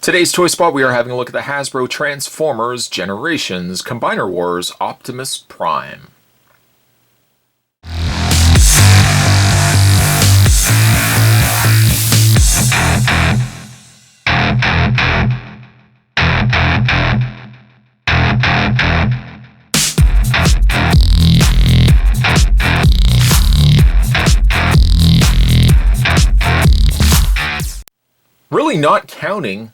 Today's Toy Spot, we are having a look at the Hasbro Transformers Generations Combiner Wars Optimus Prime. Really not counting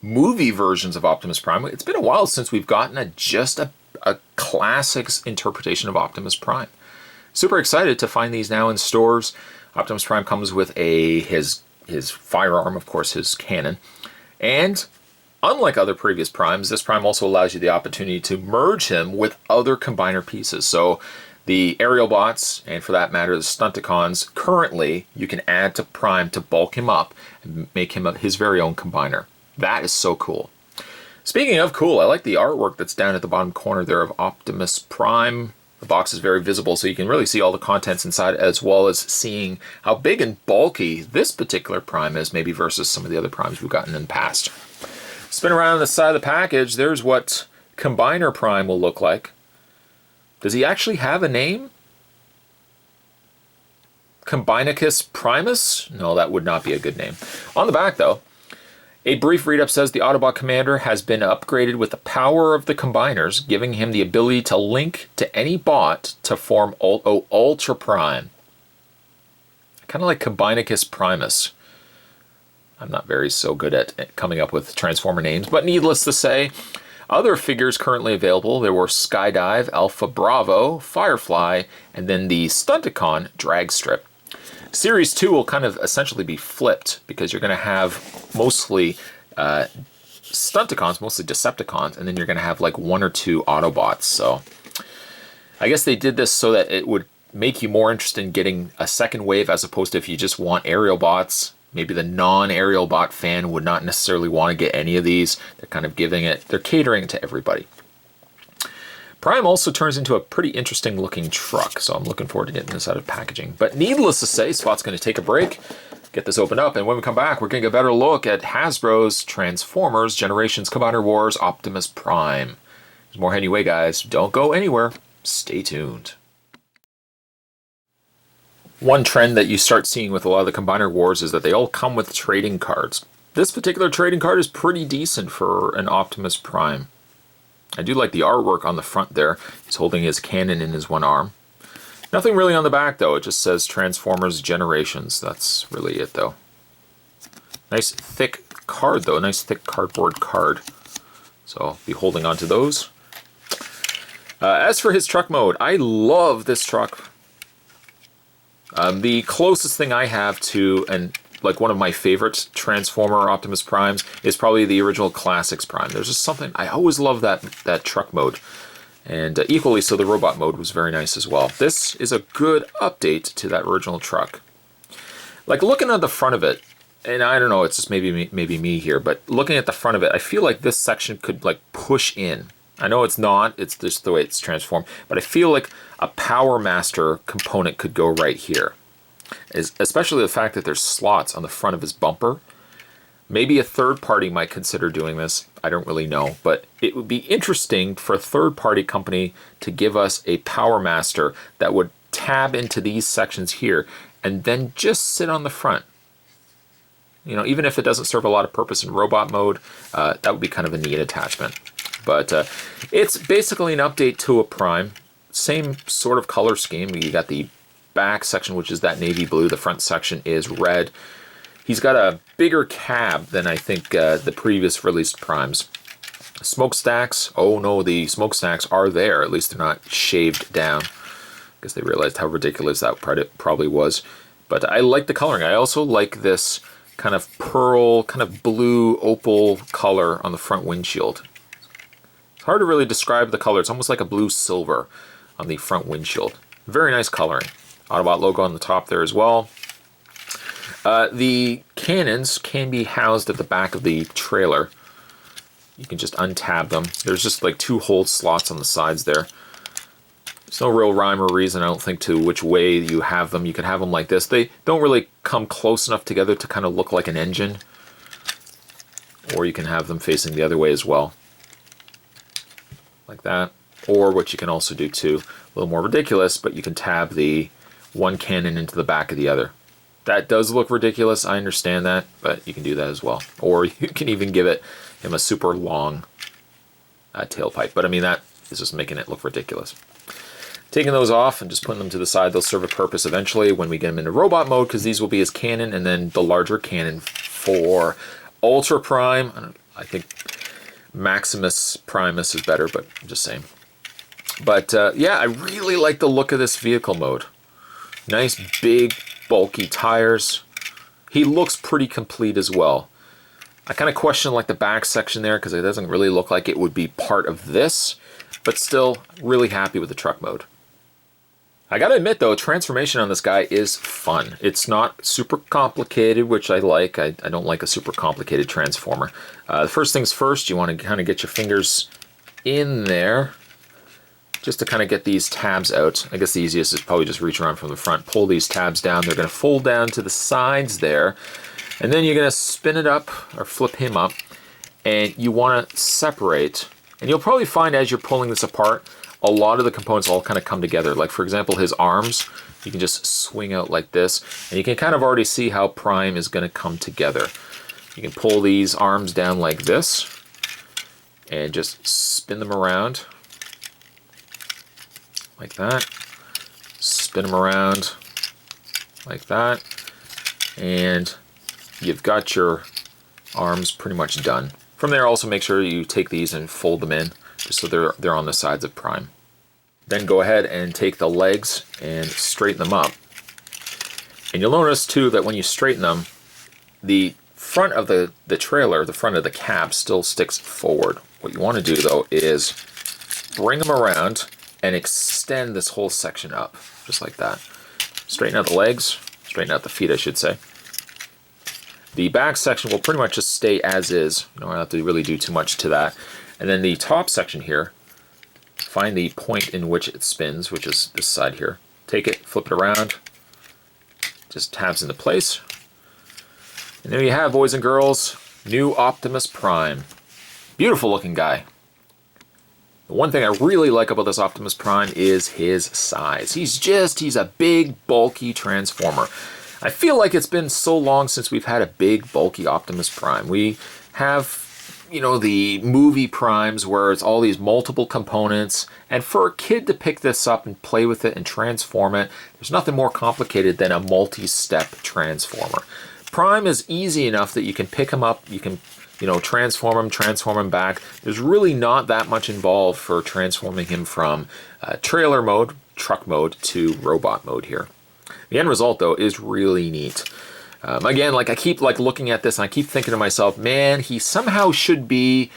movie versions of Optimus Prime, it's been a while since we've gotten a classics interpretation of Optimus Prime. Super excited to find these now in stores. Optimus Prime comes with his firearm, of course, his cannon. And unlike other previous Primes, this Prime also allows you the opportunity to merge him with other combiner pieces. So the aerial bots, and for that matter, the Stunticons, currently you can add to Prime to bulk him up and make him his very own combiner. That is so cool. Speaking of cool, I like the artwork that's down at the bottom corner there of Optimus Prime. The box is very visible, so you can really see all the contents inside, as well as seeing how big and bulky this particular Prime is, maybe versus some of the other Primes we've gotten in the past. Spin around the side of the package, there's what Combiner Prime will look like. Does he actually have a name? Combinicus Primus? No, that would not be a good name. On the back, though, a brief read-up says the Autobot commander has been upgraded with the power of the combiners, giving him the ability to link to any bot to form Ultra Prime. Kind of like Combinicus Primus. I'm not so good at coming up with Transformer names, but needless to say, other figures currently available, there were Skydive, Alpha Bravo, Firefly, and then the Stunticon drag strip. Series 2 will kind of essentially be flipped because you're going to have mostly Stunticons, mostly Decepticons, and then you're going to have like one or two Autobots. So I guess they did this so that it would make you more interested in getting a second wave, as opposed to if you just want aerial bots. Maybe the non-aerial bot fan would not necessarily want to get any of these. They're kind of they're catering to everybody. Prime also turns into a pretty interesting looking truck, so I'm looking forward to getting this out of packaging. But needless to say, Spot's going to take a break, get this opened up, and when we come back, we're going to get a better look at Hasbro's Transformers Generations Combiner Wars Optimus Prime. There's more heading way, guys. Don't go anywhere. Stay tuned. One trend that you start seeing with a lot of the Combiner Wars is that they all come with trading cards. This particular trading card is pretty decent for an Optimus Prime. I do like the artwork on the front there. He's holding his cannon in his one arm. Nothing really on the back, though. It just says Transformers Generations. That's really it, though. Nice thick card, though. Nice thick cardboard card. So I'll be holding on to those. As for his truck mode, I love this truck. The closest thing I have to, and like one of my favorite Transformer Optimus Primes, is probably the original Classics Prime. There's just something, I always love that truck mode. And equally so, the robot mode was very nice as well. This is a good update to that original truck. Like looking at the front of it, and I don't know, it's just maybe me here, but looking at the front of it, I feel like this section could like push in. I know it's not, it's just the way it's transformed, but I feel like a Power Master component could go right here. Especially the fact that there's slots on the front of his bumper. Maybe a third party might consider doing this. I don't really know, but it would be interesting for a third party company to give us a Power Master that would tab into these sections here and then just sit on the front. You know, even if it doesn't serve a lot of purpose in robot mode, that would be kind of a neat attachment. But it's basically an update to a Prime. Same sort of color scheme. You got the back section, which is that navy blue. The front section is red. He's got a bigger cab than I think the previous released Primes. Smokestacks. Oh no, the smokestacks are there. At least they're not shaved down. I guess they realized how ridiculous that probably was. But I like the coloring. I also like this kind of pearl, kind of blue opal color on the front windshield. It's hard to really describe the color. It's almost like a blue silver on the front windshield. Very nice coloring. Autobot logo on the top there as well. The cannons can be housed at the back of the trailer. You can just untab them. There's just like two hold slots on the sides there. There's no real rhyme or reason, I don't think, to which way you have them. You could have them like this. They don't really come close enough together to kind of look like an engine. or you can have them facing the other way as well, like that. Or what you can also do too, a little more ridiculous, but you can tab the one cannon into the back of the other. That does look ridiculous, I understand that, but you can do that as well. Or you can even give him a super long tailpipe, but I mean, that is just making it look ridiculous. Taking those off and just putting them to the side, they'll serve a purpose eventually when we get them into robot mode, because these will be his cannon, and then the larger cannon for Ultra Prime. I think Maximus Primus is better, but I'm just saying. But yeah, I really like the look of this vehicle mode. Nice big bulky tires. He looks pretty complete as well. I kind of question like the back section there, because it doesn't really look like it would be part of this, but still really happy with the truck mode. I gotta admit though, transformation on this guy is fun. It's not super complicated, which I like. I don't like a super complicated transformer. The first things first, you want to kind of get your fingers in there just to kind of get these tabs out. I guess the easiest is probably just reach around from the front, pull these tabs down. They're going to fold down to the sides there. And then you're going to spin it up or flip him up, and you want to separate. And you'll probably find as you're pulling this apart, a lot of the components all kind of come together. Like for example, his arms, you can just swing out like this, and you can kind of already see how Prime is going to come together. You can pull these arms down like this, and just spin them around, like that. Spin them around, like that. And you've got your arms pretty much done. From there, also make sure you take these and fold them in, just so they're on the sides of Prime. Then go ahead and take the legs and straighten them up. And you'll notice too that when you straighten them, the front of the trailer, the front of the cab still sticks forward. What you want to do though is bring them around and extend this whole section up, just like that. Straighten out the legs, straighten out the feet I should say. The back section will pretty much just stay as is. You don't have to really do too much to that. And then the top section here, find the point in which it spins, which is this side here. Take it, flip it around, just tabs into place. And there you have, boys and girls, new Optimus Prime. Beautiful looking guy. The one thing I really like about this Optimus Prime is his size. He's a big, bulky transformer. I feel like it's been so long since we've had a big, bulky Optimus Prime. We have, you know, the movie Primes where it's all these multiple components, and for a kid to pick this up and play with it and transform it, there's nothing more complicated than a multi-step transformer. Prime is easy enough that you can pick him up, you can, you know, transform him back. There's really not that much involved for transforming him from trailer mode, truck mode, to robot mode here. The end result, though, is really neat. Again, like I keep like looking at this and I keep thinking to myself, man, he somehow should be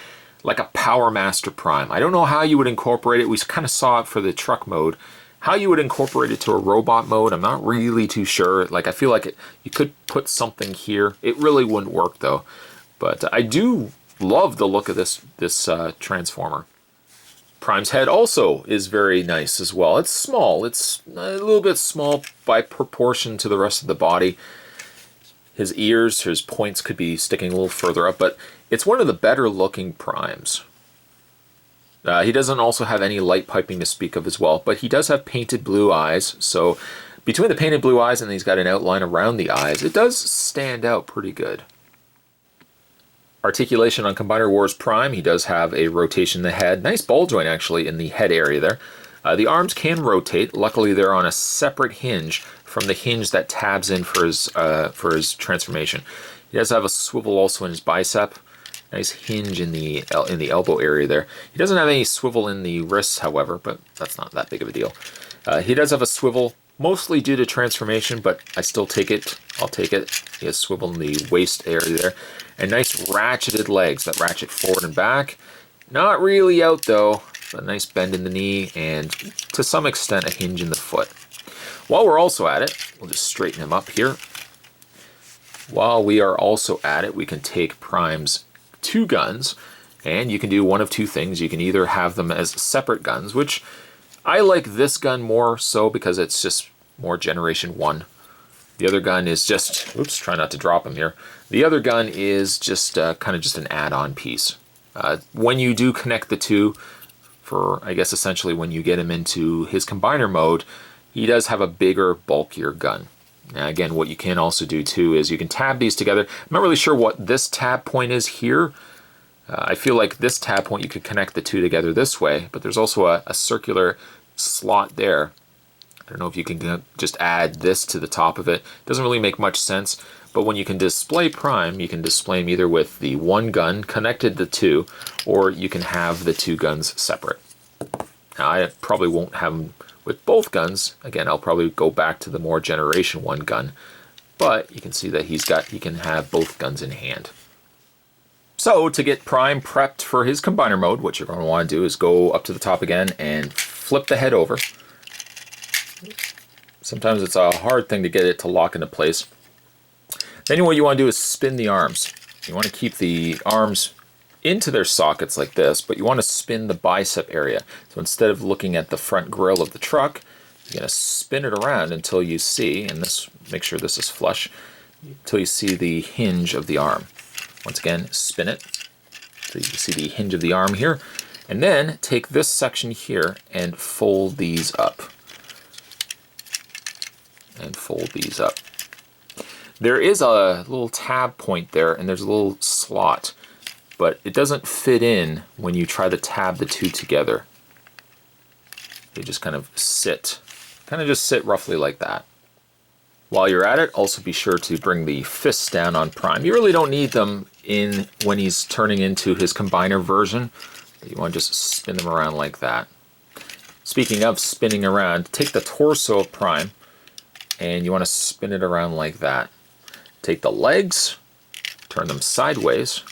like a Power Master Prime. I don't know how you would incorporate it. We kind of saw it for the truck mode. How you would incorporate it to a robot mode, I'm not really too sure. Like I feel like you could put something here. It really wouldn't work though. But I do love the look of this transformer. Prime's head also is very nice as well. It's small. It's a little bit small by proportion to the rest of the body. His ears, his points could be sticking a little further up, but it's one of the better looking Primes. He doesn't also have any light piping to speak of as well, but he does have painted blue eyes. So between the painted blue eyes and he's got an outline around the eyes, it does stand out pretty good. Articulation on Combiner Wars Prime, he does have a rotation in the head. Nice ball joint actually in the head area there. The arms can rotate. Luckily they're on a separate hinge from the hinge that tabs in for his transformation. He does have a swivel also in his bicep. Nice hinge in the elbow area there. He doesn't have any swivel in the wrists, however, but that's not that big of a deal. He does have a swivel, mostly due to transformation, but I still take it. I'll take it. He has swivel in the waist area there. And nice ratcheted legs that ratchet forward and back. Not really out though, but a nice bend in the knee and to some extent a hinge in the foot. While we're also at it, we'll just straighten him up here. While we are also at it, we can take Prime's two guns, and you can do one of two things. You can either have them as separate guns, which I like this gun more so because it's just more Generation 1. The other gun is just, oops, try not to drop him here. The other gun is just kind of just an add-on piece. When you do connect the two, for I guess essentially when you get him into his combiner mode, he does have a bigger, bulkier gun. Now again, what you can also do too is you can tab these together. I'm not really sure what this tab point is here. I feel like this tab point you could connect the two together this way, but there's also a circular slot there. I don't know if you can just add this to the top of it. Doesn't really make much sense, but when you can display Prime, you can display him either with the one gun connected to two, or you can have the two guns separate. Now I probably won't have them with both guns. Again, I'll probably go back to the more Generation 1 gun, but you can see that he can have both guns in hand. So to get Prime prepped for his combiner mode, what you're going to want to do is go up to the top again and flip the head over. Sometimes it's a hard thing to get it to lock into place. Then what you want to do is spin the arms. You want to keep the arms into their sockets like this, but you want to spin the bicep area. So instead of looking at the front grille of the truck, you're going to spin it around until you see, and this, make sure this is flush, until you see the hinge of the arm. Once again, spin it so you can see the hinge of the arm here, and then take this section here and fold these up. And fold these up. There is a little tab point there, and there's a little slot, but it doesn't fit in when you try to tab the two together. They just kind of sit roughly like that. While you're at it, also be sure to bring the fists down on Prime. You really don't need them in when he's turning into his combiner version. You want to just spin them around like that. Speaking of spinning around, take the torso of Prime, and you want to spin it around like that. Take the legs, turn them sideways,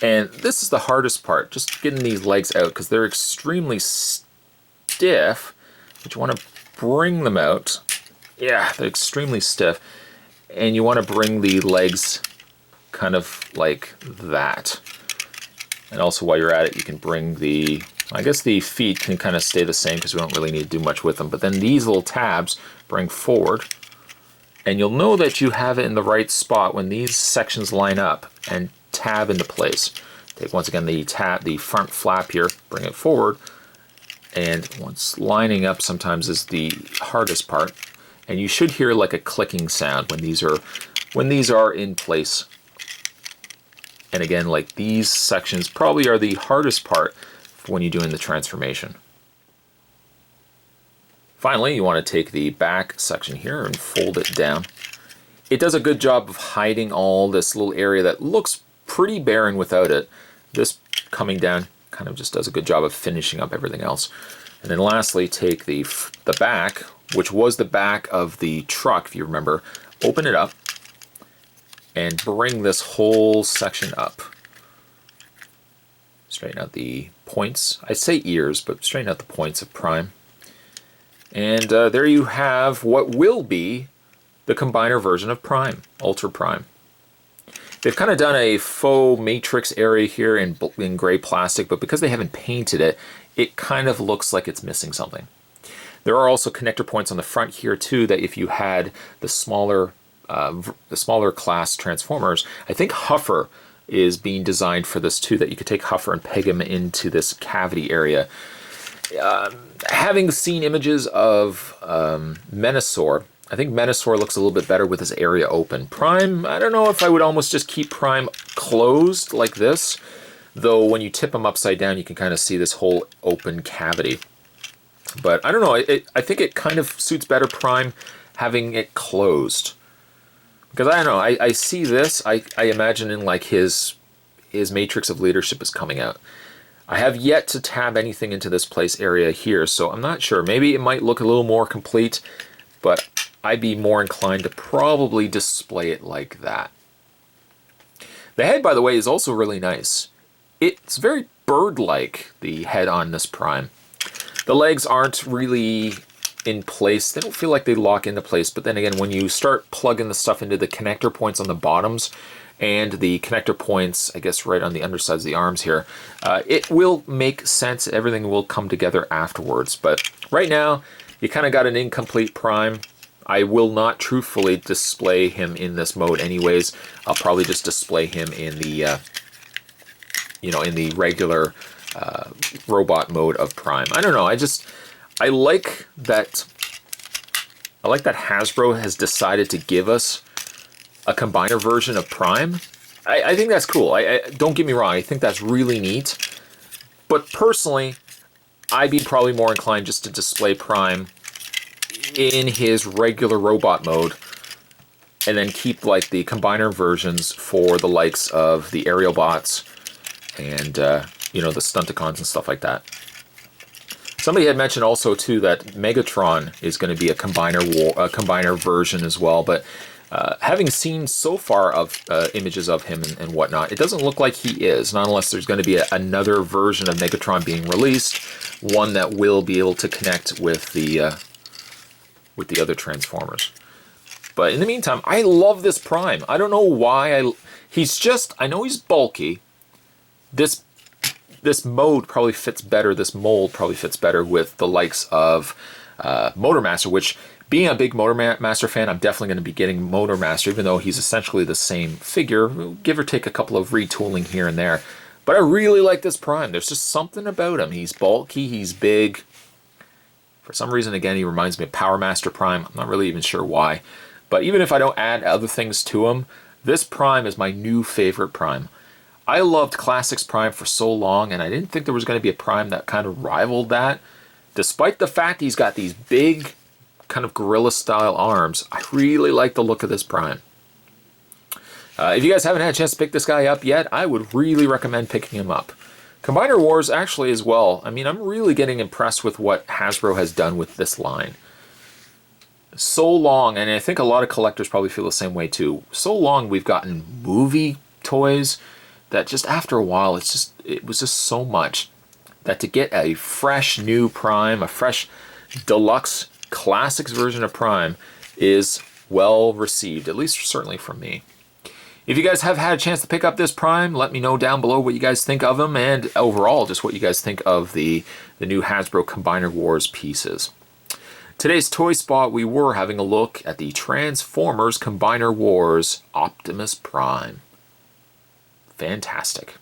and this is the hardest part, just getting these legs out, because they're extremely stiff, but you want to bring them out. Yeah, they're extremely stiff, and you want to bring the legs kind of like that. And also while you're at it, you can bring the, I guess the feet can kind of stay the same because we don't really need to do much with them. But then these little tabs bring forward, and you'll know that you have it in the right spot when these sections line up and tab into place. Take once again the front flap here, bring it forward, and once lining up sometimes is the hardest part. And you should hear like a clicking sound when these are in place. And again, like these sections probably are the hardest part when you're doing the transformation. Finally, you want to take the back section here and fold it down. It does a good job of hiding all this little area that looks pretty barren without it. This coming down kind of just does a good job of finishing up everything else. And then lastly, take the back, which was the back of the truck, if you remember, open it up and bring this whole section up. Straighten out the points. I say ears, but straighten out the points of Prime. And there you have what will be the combiner version of Prime, Ultra Prime. They've kind of done a faux matrix area here in gray plastic, but because they haven't painted it, it kind of looks like it's missing something. There are also connector points on the front here too, that if you had the smaller class Transformers, I think Huffer is being designed for this too, that you could take Huffer and peg him into this cavity area. Having seen images of Menasor, I think Menasor looks a little bit better with his area open. Prime, I don't know if I would almost just keep Prime closed like this, though when you tip him upside down, you can kind of see this whole open cavity. But I don't know, I think it kind of suits better Prime having it closed. Because I don't know, I see this, I imagine in like his matrix of leadership is coming out. I have yet to tab anything into this place area here, so I'm not sure. Maybe it might look a little more complete, but I'd be more inclined to probably display it like that. The head, by the way, is also really nice. It's very bird-like, the head on this Prime. The legs aren't really in place. They don't feel like they lock into place, but then again, when you start plugging the stuff into the connector points on the bottoms and the connector points, I guess right on the undersides of the arms here, it will make sense. Everything will come together afterwards. But right now, you kind of got an incomplete Prime. I will not truthfully display him in this mode anyways. I'll probably just display him in the, you know, in the regular robot mode of Prime. I don't know, I like that Hasbro has decided to give us a combiner version of Prime. I think that's cool. I don't get me wrong, I think that's really neat. But personally, I'd be probably more inclined just to display Prime in his regular robot mode, and then keep like the combiner versions for the likes of the aerial bots and you know, the Stunticons and stuff like that. Somebody had mentioned also too that Megatron is going to be a combiner version as well, but having seen so far of images of him and whatnot, it doesn't look like he is, not unless there's going to be another version of Megatron being released, one that will be able to connect with the other Transformers. But in the meantime, I love this Prime. I don't know why. I know he's bulky. This mode probably fits better, this mold probably fits better with the likes of Motormaster, which, being a big Motormaster fan, I'm definitely going to be getting Motormaster, even though he's essentially the same figure, give or take a couple of retooling here and there. But I really like this Prime. There's just something about him. He's bulky, he's big. For some reason, again, he reminds me of Power Master Prime. I'm not really even sure why. But even if I don't add other things to him, this Prime is my new favorite Prime. I loved Classics Prime for so long, and I didn't think there was going to be a Prime that kind of rivaled that. Despite the fact he's got these big, kind of gorilla-style arms, I really like the look of this Prime. If you guys haven't had a chance to pick this guy up yet, I would really recommend picking him up. Combiner Wars actually as well. I mean, I'm really getting impressed with what Hasbro has done with this line. So long, and I think a lot of collectors probably feel the same way too, so long we've gotten movie toys that just after a while, it was just so much that to get a fresh new Prime, a fresh deluxe classics version of Prime is well received, at least certainly from me. If you guys have had a chance to pick up this Prime, let me know down below what you guys think of him, and overall just what you guys think of the new Hasbro Combiner Wars pieces. Today's Toy Spot, we were having a look at the Transformers Combiner Wars Optimus Prime. Fantastic.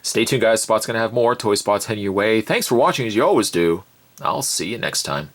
Stay tuned, guys. Spot's going to have more Toy Spots heading your way. Thanks for watching, as you always do. I'll see you next time.